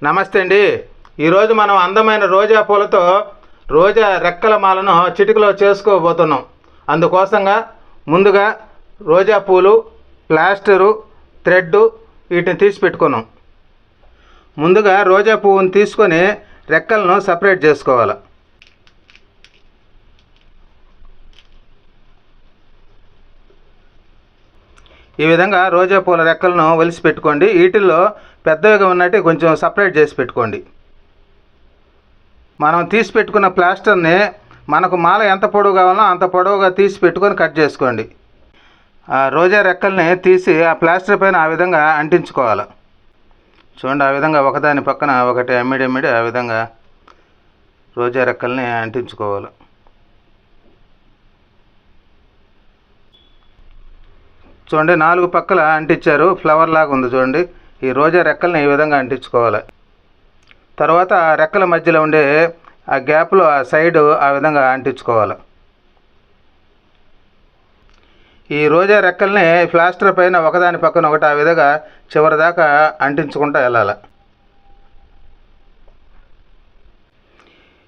నమస్తే అండి. ఈరోజు మనం అందమైన రోజా పూలతో రోజా రెక్కల మాలను చిటికలో చేసుకోబోతున్నాం. అందుకోసంగా ముందుగా రోజా పూలు, ప్లాస్టరు, థ్రెడ్ వీటిని తీసి పెట్టుకున్నాం. ముందుగా రోజా పువ్వుని తీసుకొని రెక్కలను సపరేట్ చేసుకోవాలి. ఈ విధంగా రోజా పూల రెక్కలను ఒలిసి పెట్టుకోండి. వీటిల్లో పెద్దగా ఉన్నట్టు కొంచెం సపరేట్ చేసి పెట్టుకోండి. మనం తీసి పెట్టుకున్న ప్లాస్టర్ని మనకు మాల ఎంత పొడవు కావాలో అంత పొడవుగా తీసి పెట్టుకొని కట్ చేసుకోండి. ఆ రోజా రెక్కల్ని తీసి ఆ ప్లాస్టర్ పైన ఆ విధంగా అంటించుకోవాలి. చూడండి, ఆ విధంగా ఒకదాని పక్కన ఒకటి అమ్మిడి ఆ విధంగా రోజా రెక్కల్ని అంటించుకోవాలి. చూడండి, 4 పక్కల అంటించారు. ఫ్లవర్ లాగా ఉంది చూడండి. ఈ రోజా రెక్కల్ని ఈ విధంగా అంటించుకోవాలి. తర్వాత ఆ రెక్కల మధ్యలో ఉండే ఆ గ్యాప్లో ఆ సైడు ఆ విధంగా అంటించుకోవాలి. ఈ రోజా రెక్కల్ని ప్లాస్టర్ పైన ఒకదాని పక్కన ఒకటి ఆ విధంగా చివరి దాకా అంటించుకుంటూ వెళ్ళాలి.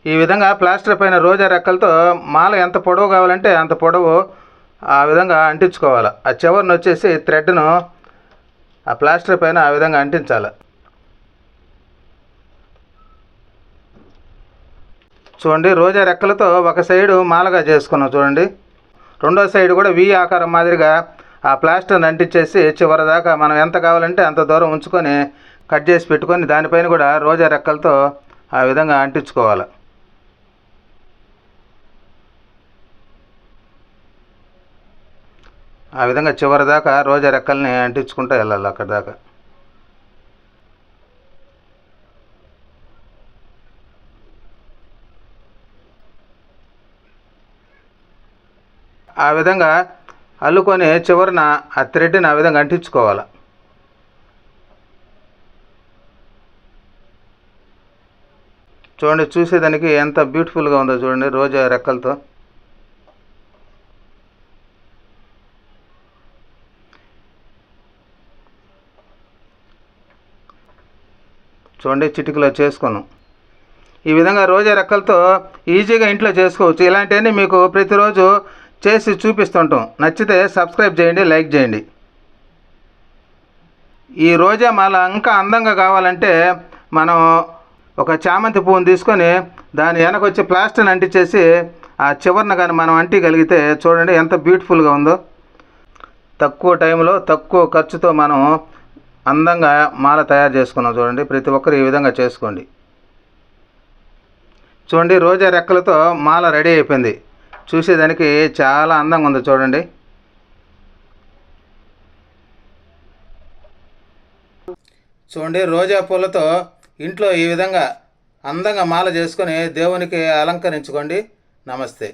ఈ విధంగా ప్లాస్టర్ పైన రోజా రెక్కలతో మాల ఎంత పొడవు కావాలంటే అంత పొడవు ఆ విధంగా అంటించుకోవాలి. ఆ చివరిని వచ్చేసి థ్రెడ్ను ఆ ప్లాస్టర్ పైన ఆ విధంగా అంటించాలి. చూడండి, రోజా రెక్కలతో ఒక సైడు మాలగా చేసుకున్నాం. చూడండి, రెండో సైడ్ కూడా వి ఆకారం మాదిరిగా ఆ ప్లాస్టర్ని అంటించేసి చివరి దాకా మనం ఎంత కావాలంటే అంత దూరం ఉంచుకొని కట్ చేసి పెట్టుకొని దానిపైన కూడా రోజా రెక్కలతో ఆ విధంగా అంటించుకోవాలి. ఆ విధంగా చివరి దాకా రోజా రెక్కల్ని అంటించుకుంటూ వెళ్ళాలి అక్కడి దాకా. ఆ విధంగా అల్లుకొని చివరిన ఆ థ్రెడ్ని ఆ విధంగా అంటించుకోవాలి. చూడండి, చూసేదానికి ఎంత బ్యూటిఫుల్గా ఉందో చూడండి రోజా రెక్కలతో. చూడండి, చిటికలో చేసుకున్నాం. ఈ విధంగా రోజా రెక్కలతో ఈజీగా ఇంట్లో చేసుకోవచ్చు. ఇలాంటివన్నీ మీకు ప్రతిరోజు చేసి చూపిస్తుంటాం. నచ్చితే సబ్స్క్రైబ్ చేయండి, లైక్ చేయండి. ఈ రోజా మాల ఇంకా అందంగా కావాలంటే మనం ఒక చామంతి పువ్వుని తీసుకొని దాని వెనకొచ్చి ప్లాస్టర్ని అంటించేసి ఆ చివరిన కానీ మనం అంటిగలిగితే చూడండి ఎంత బ్యూటిఫుల్గా ఉందో. తక్కువ టైంలో తక్కువ ఖర్చుతో మనం అందంగా మాల తయారు చేసుకున్నాం. చూడండి, ప్రతి ఒక్కరు ఈ విధంగా చేసుకోండి. చూడండి, రోజా రెక్కలతో మాల రెడీ అయిపోయింది. చూసేదానికి చాలా అందంగా ఉంది చూడండి. చూడండి, రోజా పూలతో ఇంట్లో ఈ విధంగా అందంగా మాల చేసుకొని దేవునికి అలంకరించుకోండి. నమస్తే.